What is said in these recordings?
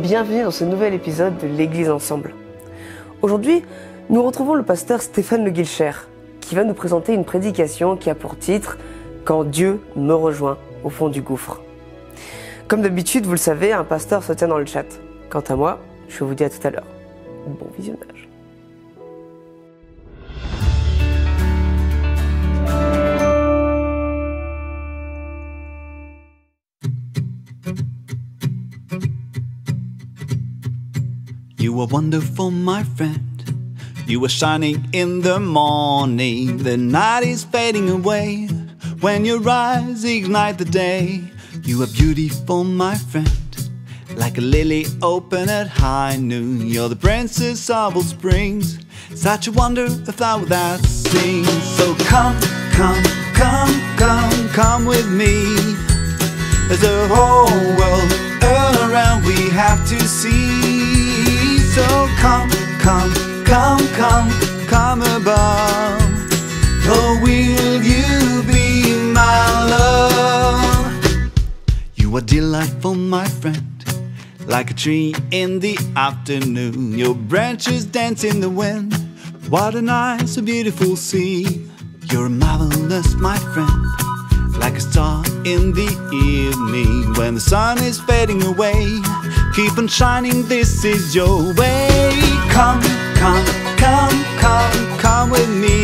bienvenue dans ce nouvel épisode de l'Église Ensemble. Aujourd'hui, nous retrouvons le pasteur Stéphane Le Guilcher, qui va nous présenter une prédication qui a pour titre « Quand Dieu me rejoint au fond du gouffre ». Comme d'habitude, vous le savez, un pasteur se tient dans le chat. Quant à moi, je vous dis à tout à l'heure. Bon visionnage. You were wonderful, my friend. You were shining in the morning. The night is fading away. When your eyes ignite the day. You are beautiful, my friend. Like a lily open at high noon. You're the princess of all springs. Such a wonder, a flower that sings. So come, come, come, come, come with me. There's a whole world around we have to see. So come, come, come, come, come above. Oh, will you be my love? You are delightful, my friend. Like a tree in the afternoon. Your branches dance in the wind. What a nice, a beautiful sea. You're marvelous, my friend. Like a star in the evening. When the sun is fading away, keep on shining, this is your way. Come, come, come, come, come with me.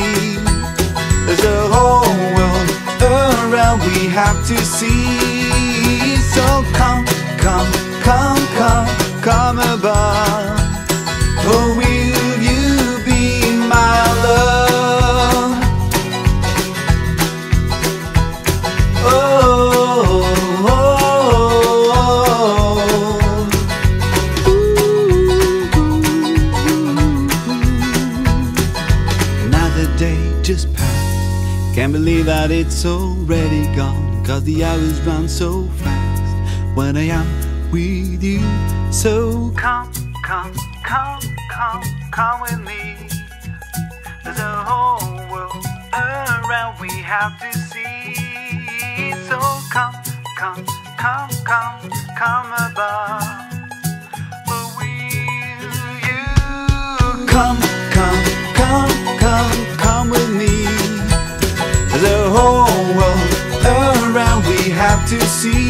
There's a whole world around we have to see. So come, come, come, come, come above. Oh, will you be my love? Can't believe that it's already gone, 'cause the hours run so fast when I am with you. So come, come, come, come, come with me. There's a whole world around we have to see. So come, come, come, come, come above. But will you come, come, come, come, come with me? The whole world around we have to see.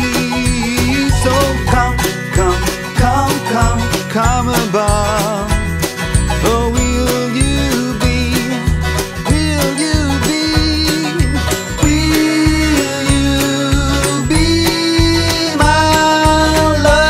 So come, come, come, come, come above. Oh, will you be, will you be, will you be my love?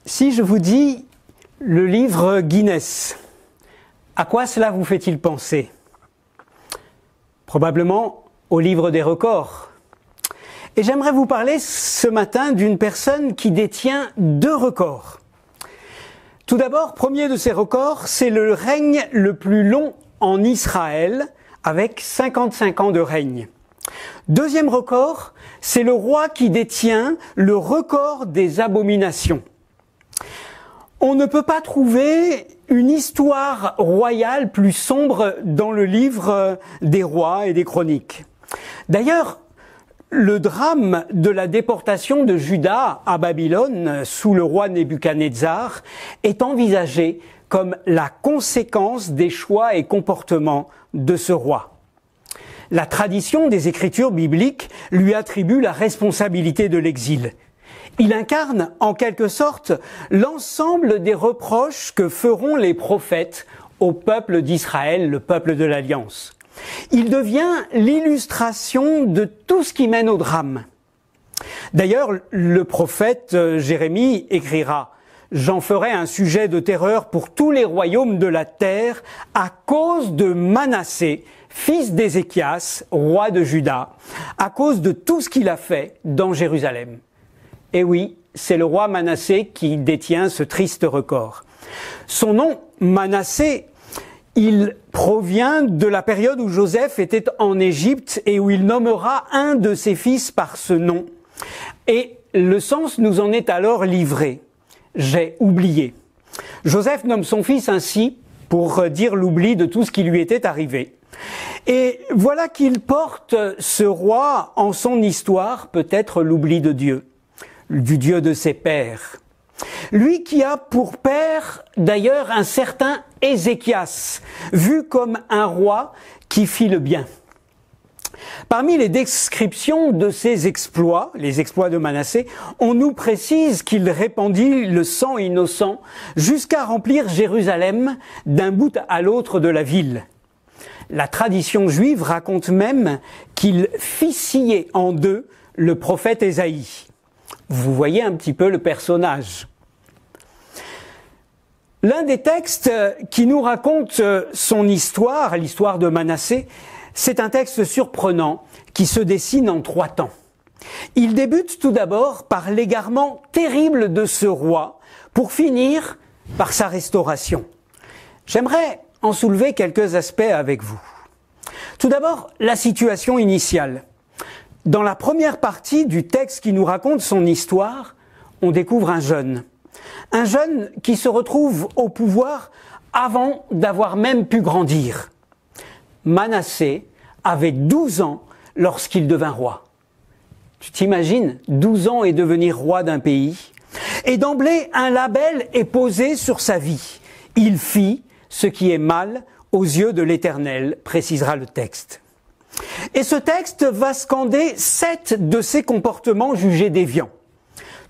Si je vous dis le livre Guinness, à quoi cela vous fait-il penser? Probablement au livre des records. Et j'aimerais vous parler ce matin d'une personne qui détient 2 records. Tout d'abord, premier de ces records, c'est le règne le plus long en Israël, avec 55 ans de règne. Deuxième record, c'est le roi qui détient le record des abominations. On ne peut pas trouver une histoire royale plus sombre dans le livre des rois et des chroniques. D'ailleurs, le drame de la déportation de Juda à Babylone sous le roi Nebuchadnezzar est envisagé comme la conséquence des choix et comportements de ce roi. La tradition des écritures bibliques lui attribue la responsabilité de l'exil. Il incarne, en quelque sorte, l'ensemble des reproches que feront les prophètes au peuple d'Israël, le peuple de l'Alliance. Il devient l'illustration de tout ce qui mène au drame. D'ailleurs, le prophète Jérémie écrira « J'en ferai un sujet de terreur pour tous les royaumes de la terre à cause de Manassé, fils d'Ézéchias, roi de Juda, à cause de tout ce qu'il a fait dans Jérusalem. Et oui, c'est le roi Manassé qui détient ce triste record. Son nom, Manassé, il provient de la période où Joseph était en Égypte et où il nommera un de ses fils par ce nom. Et le sens nous en est alors livré. J'ai oublié. Joseph nomme son fils ainsi pour dire l'oubli de tout ce qui lui était arrivé. Et voilà qu'il porte ce roi en son histoire, peut-être l'oubli de Dieu, du Dieu de ses pères. Lui qui a pour père d'ailleurs un certain Ézéchias, vu comme un roi qui fit le bien. Parmi les descriptions de ses exploits, les exploits de Manassé, on nous précise qu'il répandit le sang innocent jusqu'à remplir Jérusalem d'un bout à l'autre de la ville. La tradition juive raconte même qu'il fit scier en deux le prophète Ésaïe. Vous voyez un petit peu le personnage. L'un des textes qui nous raconte son histoire, l'histoire de Manassé, c'est un texte surprenant qui se dessine en 3 temps. Il débute tout d'abord par l'égarement terrible de ce roi, pour finir par sa restauration. J'aimerais en soulever quelques aspects avec vous. Tout d'abord, la situation initiale. Dans la première partie du texte qui nous raconte son histoire, on découvre un jeune qui se retrouve au pouvoir avant d'avoir même pu grandir. Manassé avait 12 ans lorsqu'il devint roi. Tu t'imagines, 12 ans et devenir roi d'un pays? Et d'emblée, un label est posé sur sa vie. Il fit ce qui est mal aux yeux de l'Éternel, précisera le texte. Et ce texte va scander 7 de ses comportements jugés déviants.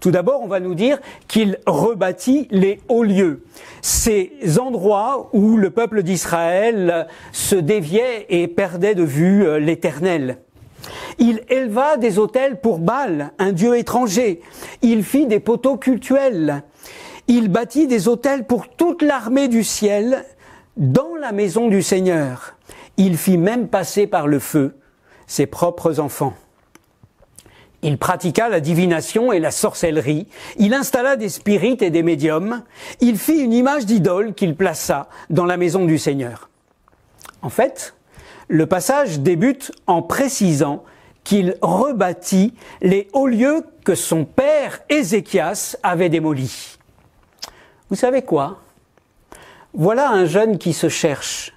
Tout d'abord, on va nous dire qu'il rebâtit les hauts lieux, ces endroits où le peuple d'Israël se déviait et perdait de vue l'Éternel. Il éleva des autels pour Baal, un dieu étranger. Il fit des poteaux cultuels. Il bâtit des autels pour toute l'armée du ciel dans la maison du Seigneur. Il fit même passer par le feu ses propres enfants. Il pratiqua la divination et la sorcellerie. Il installa des spirites et des médiums. Il fit une image d'idole qu'il plaça dans la maison du Seigneur. En fait, le passage débute en précisant qu'il rebâtit les hauts lieux que son père Ézéchias avait démolis. Vous savez quoi? Voilà un jeune qui se cherche.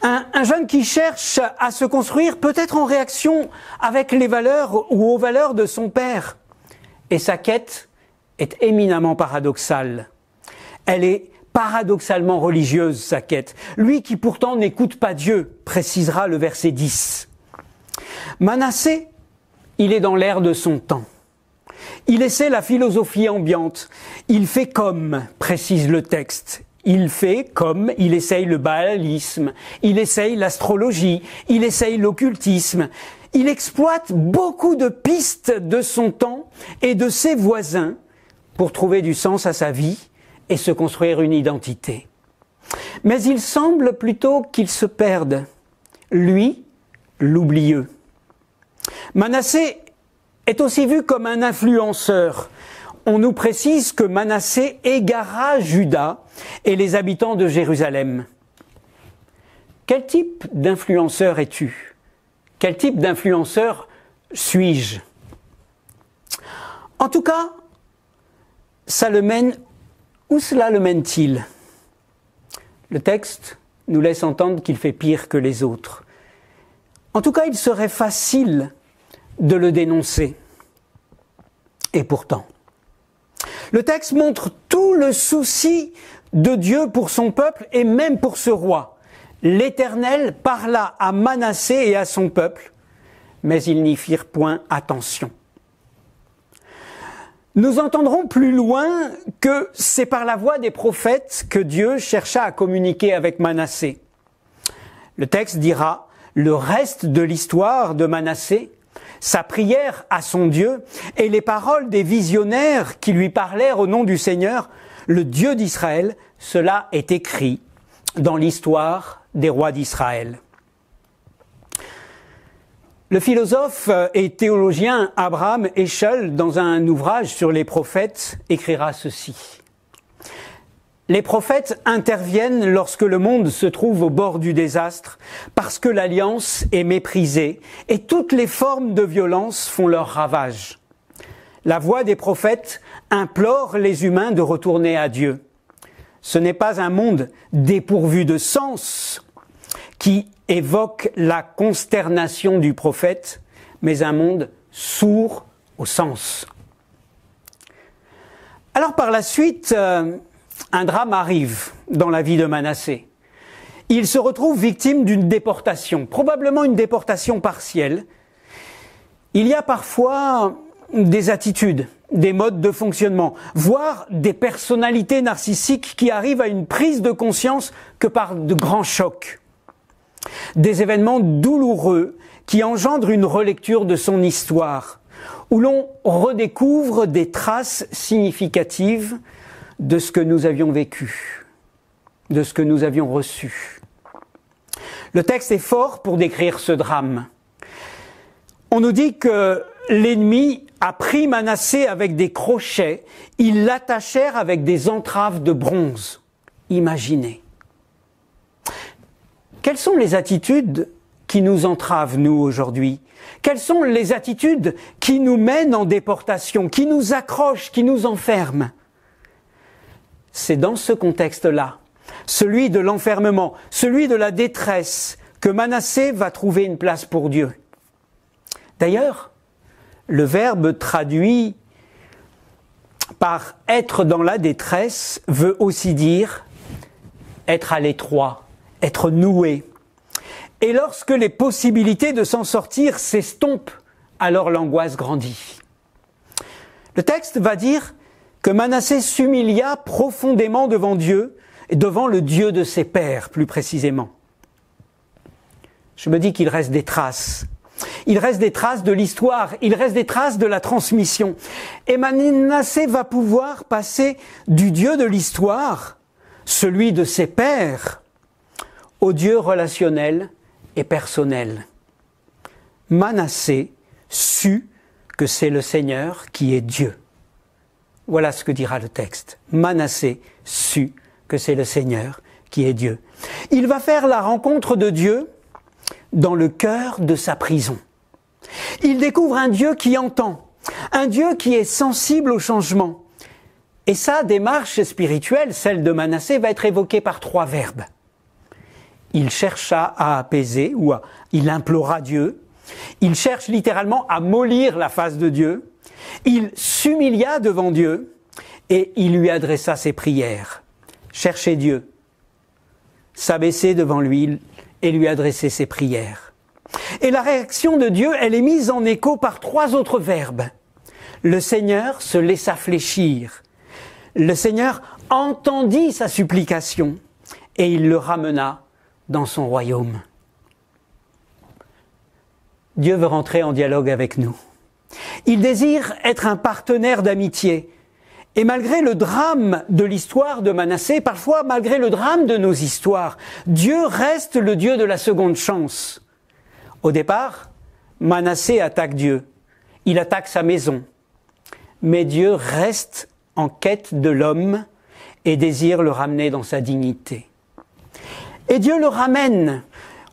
Un jeune qui cherche à se construire peut-être en réaction avec les valeurs ou aux valeurs de son père. Et sa quête est éminemment paradoxale. Elle est paradoxalement religieuse, sa quête. Lui qui pourtant n'écoute pas Dieu, précisera le verset 10. Manassé, il est dans l'air de son temps. Il essaie la philosophie ambiante. Il fait comme, précise le texte. Il fait comme, il essaye le baalisme, il essaye l'astrologie, il essaye l'occultisme. Il exploite beaucoup de pistes de son temps et de ses voisins pour trouver du sens à sa vie et se construire une identité. Mais il semble plutôt qu'il se perde, lui, l'oublieux. Manassé est aussi vu comme un influenceur. On nous précise que Manassé égara Juda et les habitants de Jérusalem. Quel type d'influenceur es-tu? Quel type d'influenceur suis-je? En tout cas, ça le mène. Où cela le mène-t-il? Le texte nous laisse entendre qu'il fait pire que les autres. En tout cas, il serait facile de le dénoncer. Et pourtant, le texte montre tout le souci de Dieu pour son peuple et même pour ce roi. L'Éternel parla à Manassé et à son peuple, mais ils n'y firent point attention. Nous entendrons plus loin que c'est par la voix des prophètes que Dieu chercha à communiquer avec Manassé. Le texte dira le reste de l'histoire de Manassé, sa prière à son Dieu et les paroles des visionnaires qui lui parlèrent au nom du Seigneur, le Dieu d'Israël, cela est écrit dans l'histoire des rois d'Israël. Le philosophe et théologien Abraham Heschel, dans un ouvrage sur les prophètes, écrira ceci. Les prophètes interviennent lorsque le monde se trouve au bord du désastre, parce que l'alliance est méprisée et toutes les formes de violence font leur ravage. La voix des prophètes implore les humains de retourner à Dieu. Ce n'est pas un monde dépourvu de sens qui évoque la consternation du prophète, mais un monde sourd au sens. Alors par la suite, un drame arrive dans la vie de Manassé. Il se retrouve victime d'une déportation, probablement une déportation partielle. Il y a parfois des attitudes, des modes de fonctionnement, voire des personnalités narcissiques qui arrivent à une prise de conscience que par de grands chocs. Des événements douloureux qui engendrent une relecture de son histoire, où l'on redécouvre des traces significatives de ce que nous avions vécu, de ce que nous avions reçu. Le texte est fort pour décrire ce drame. On nous dit que l'ennemi a pris Manassé avec des crochets, ils l'attachèrent avec des entraves de bronze. Imaginez. Quelles sont les attitudes qui nous entravent, nous, aujourd'hui? Quelles sont les attitudes qui nous mènent en déportation, qui nous accrochent, qui nous enferment? C'est dans ce contexte-là, celui de l'enfermement, celui de la détresse, que Manassé va trouver une place pour Dieu. D'ailleurs, le verbe traduit par « être dans la détresse » veut aussi dire être à l'étroit, être noué. Et lorsque les possibilités de s'en sortir s'estompent, alors l'angoisse grandit. Le texte va dire que Manassé s'humilia profondément devant Dieu, et devant le Dieu de ses pères, plus précisément. Je me dis qu'il reste des traces. Il reste des traces de l'histoire, il reste des traces de la transmission. Et Manassé va pouvoir passer du Dieu de l'histoire, celui de ses pères, au Dieu relationnel et personnel. Manassé sut que c'est le Seigneur qui est Dieu. Voilà ce que dira le texte. Manassé sut que c'est le Seigneur qui est Dieu. Il va faire la rencontre de Dieu dans le cœur de sa prison. Il découvre un Dieu qui entend, un Dieu qui est sensible au changement. Et sa démarche spirituelle, celle de Manassé, va être évoquée par 3 verbes. Il chercha à apaiser, il implora Dieu. Il cherche littéralement à mollir la face de Dieu. Il s'humilia devant Dieu et il lui adressa ses prières. Chercher Dieu, s'abaisser devant lui et lui adresser ses prières. Et la réaction de Dieu, elle est mise en écho par 3 autres verbes. Le Seigneur se laissa fléchir. Le Seigneur entendit sa supplication et il le ramena dans son royaume. Dieu veut rentrer en dialogue avec nous. Il désire être un partenaire d'amitié. Et malgré le drame de l'histoire de Manassé, parfois malgré le drame de nos histoires, Dieu reste le Dieu de la seconde chance. Au départ, Manassé attaque Dieu. Il attaque sa maison. Mais Dieu reste en quête de l'homme et désire le ramener dans sa dignité. Et Dieu le ramène.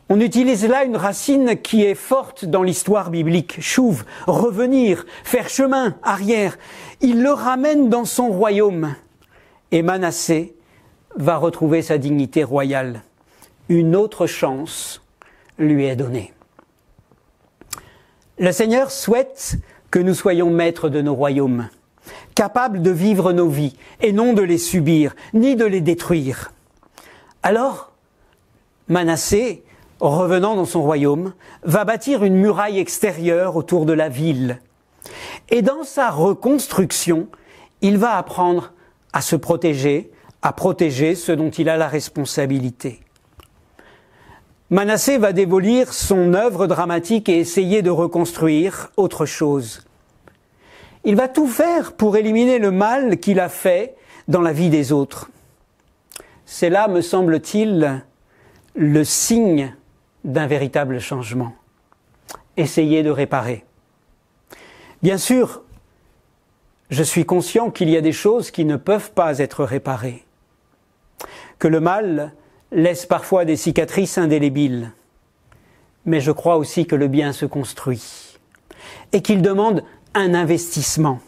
On utilise là une racine qui est forte dans l'histoire biblique. Chouv, revenir, faire chemin, arrière. Il le ramène dans son royaume. Et Manassé va retrouver sa dignité royale. Une autre chance lui est donnée. Le Seigneur souhaite que nous soyons maîtres de nos royaumes, capables de vivre nos vies et non de les subir, ni de les détruire. Alors, Manassé, revenant dans son royaume, va bâtir une muraille extérieure autour de la ville. Et dans sa reconstruction, il va apprendre à se protéger, à protéger ceux dont il a la responsabilité. Manassé va démolir son œuvre dramatique et essayer de reconstruire autre chose. Il va tout faire pour éliminer le mal qu'il a fait dans la vie des autres. C'est là, me semble-t-il, le signe d'un véritable changement. essayer de réparer. Bien sûr, je suis conscient qu'il y a des choses qui ne peuvent pas être réparées, que le mal laisse parfois des cicatrices indélébiles, mais je crois aussi que le bien se construit et qu'il demande un investissement.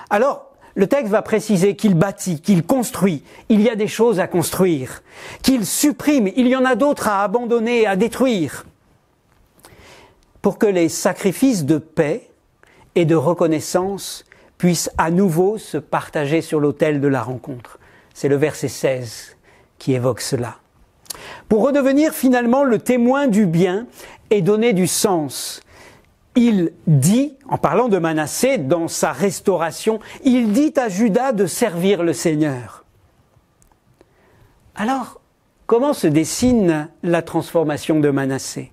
Alors, le texte va préciser qu'il bâtit, qu'il construit, il y a des choses à construire, qu'il supprime, il y en a d'autres à abandonner, à détruire, pour que les sacrifices de paix et de reconnaissance puissent à nouveau se partager sur l'autel de la rencontre. C'est le verset 16 qui évoque cela. Pour redevenir finalement le témoin du bien et donner du sens, il dit, en parlant de Manassé, dans sa restauration, il dit à Juda de servir le Seigneur. Alors, comment se dessine la transformation de Manassé?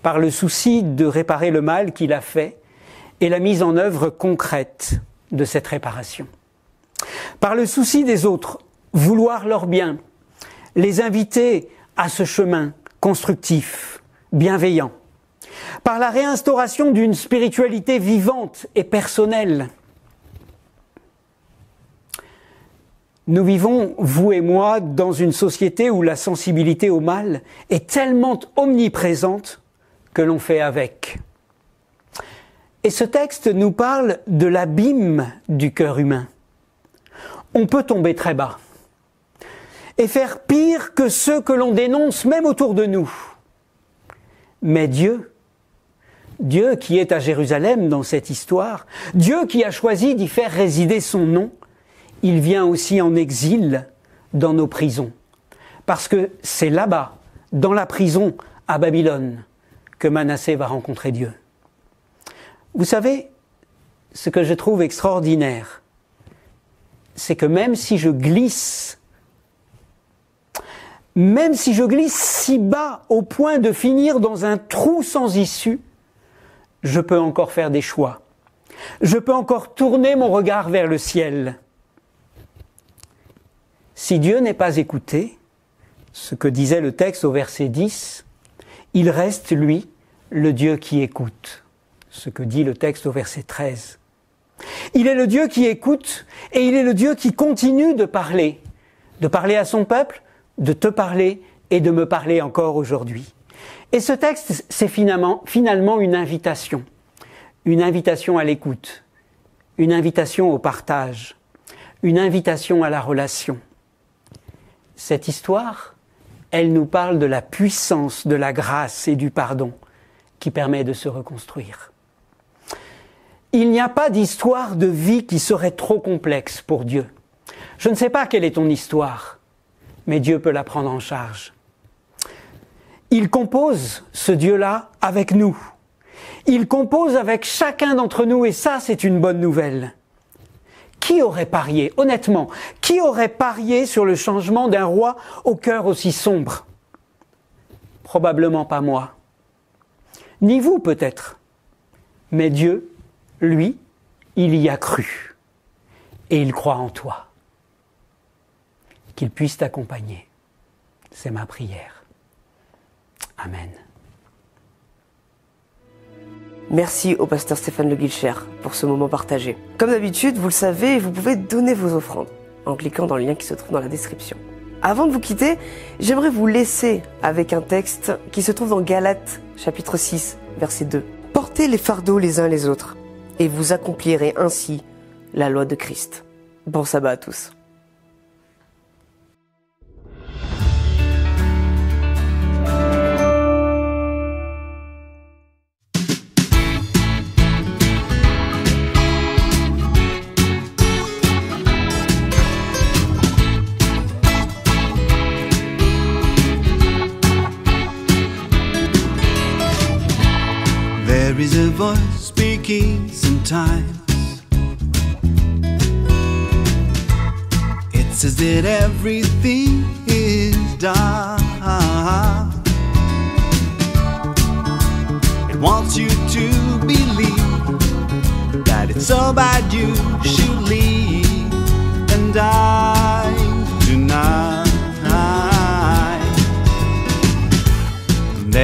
Par le souci de réparer le mal qu'il a fait et la mise en œuvre concrète de cette réparation. Par le souci des autres, vouloir leur bien, les inviter à ce chemin constructif, bienveillant. Par la réinstauration d'une spiritualité vivante et personnelle. Nous vivons, vous et moi, dans une société où la sensibilité au mal est tellement omniprésente que l'on fait avec. Et ce texte nous parle de l'abîme du cœur humain. On peut tomber très bas et faire pire que ceux que l'on dénonce même autour de nous. Mais Dieu qui est à Jérusalem dans cette histoire, Dieu qui a choisi d'y faire résider son nom, il vient aussi en exil dans nos prisons. Parce que c'est là-bas, dans la prison à Babylone, que Manassé va rencontrer Dieu. Vous savez, ce que je trouve extraordinaire, c'est que même si je glisse si bas au point de finir dans un trou sans issue, je peux encore faire des choix. Je peux encore tourner mon regard vers le ciel. Si Dieu n'est pas écouté, ce que disait le texte au verset 10, il reste, lui, le Dieu qui écoute. Ce que dit le texte au verset 13. Il est le Dieu qui écoute et il est le Dieu qui continue de parler à son peuple, de te parler et de me parler encore aujourd'hui. Et ce texte, c'est finalement une invitation à l'écoute, une invitation au partage, une invitation à la relation. Cette histoire, elle nous parle de la puissance de la grâce et du pardon qui permet de se reconstruire. Il n'y a pas d'histoire de vie qui serait trop complexe pour Dieu. Je ne sais pas quelle est ton histoire, mais Dieu peut la prendre en charge. Il compose, ce Dieu-là, avec nous. Il compose avec chacun d'entre nous, et ça, c'est une bonne nouvelle. Qui aurait parié, honnêtement, qui aurait parié sur le changement d'un roi au cœur aussi sombre? Probablement pas moi. Ni vous, peut-être. Mais Dieu, lui, il y a cru. Et il croit en toi. Qu'il puisse t'accompagner. C'est ma prière. Amen. Merci au pasteur Stéphane Le Guilcher pour ce moment partagé. Comme d'habitude, vous le savez, vous pouvez donner vos offrandes en cliquant dans le lien qui se trouve dans la description. Avant de vous quitter, j'aimerais vous laisser avec un texte qui se trouve dans Galates, chapitre 6, verset 2. « Portez les fardeaux les uns les autres, et vous accomplirez ainsi la loi de Christ. » Bon sabbat à tous. There is a voice speaking sometimes. It says that everything is done. It wants you to believe that it's so bad you should leave and die tonight.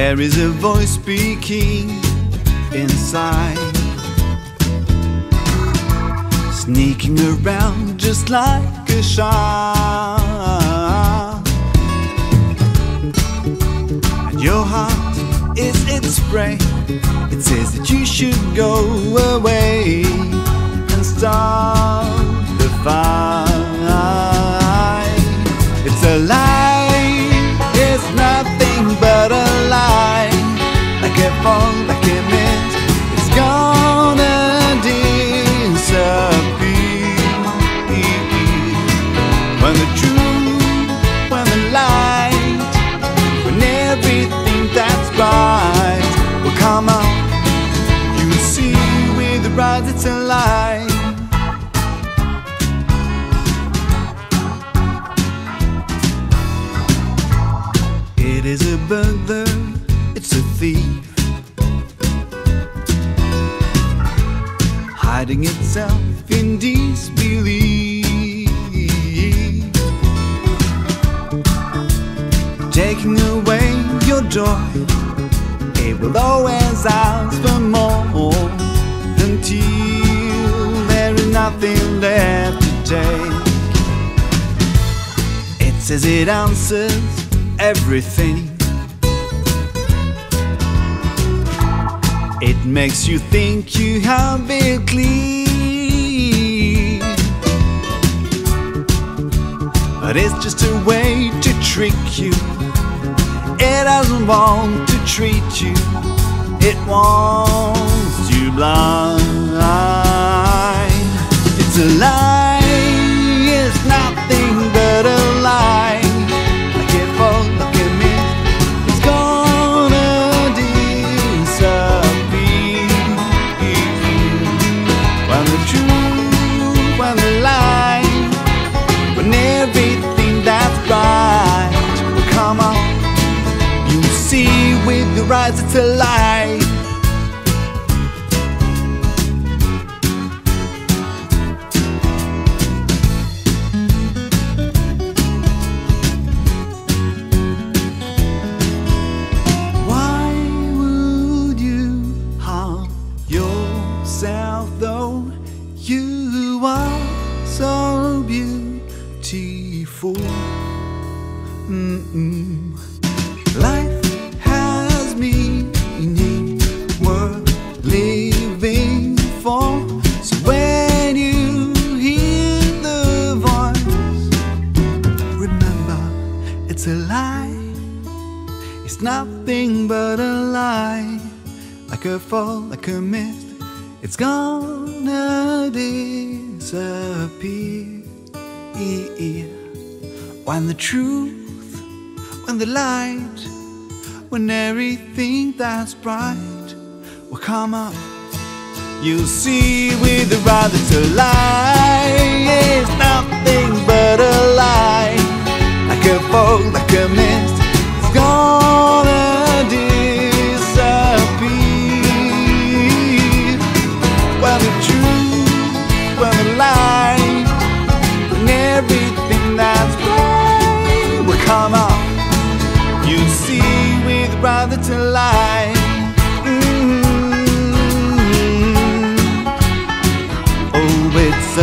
There is a voice speaking inside, sneaking around just like a shark. And your heart is its prey. It says that you should go away and start the fight. It's a lie, it's nothing but a lie. Like a fall, like a mist, it's gonna disappear. When the truth, when the light, when everything that's bright will come out, you'll see with the eyes it's a lie. It is a burglar, it's a thief, hiding itself in disbelief, taking away your joy. It will always ask for more until there is nothing left to take. It says it answers everything. It makes you think you have it clean, but it's just a way to trick you. It doesn't want to treat you, it wants you blind. It's a lie, it's nothing but a lie. Like a fall, like a mist, it's gonna disappear. When the truth, when the light, when everything that's bright will come up, you'll see with your eyes it's a lie. Why would you harm yourself though? You are so beautiful. Life has meaning worth living for. So when you hear the voice, remember it's a lie. It's nothing but a lie. Like a fall, like a mist, it's gonna disappear. When the truth, when the light, when everything that's bright will come up, you'll see with the right it's a lie. It's nothing but a lie. Like a fog, like a mist, it's gonna disappear. When the truth, when the light, when everything that's bright will come up, you see with right it's a lie. Oh, it's a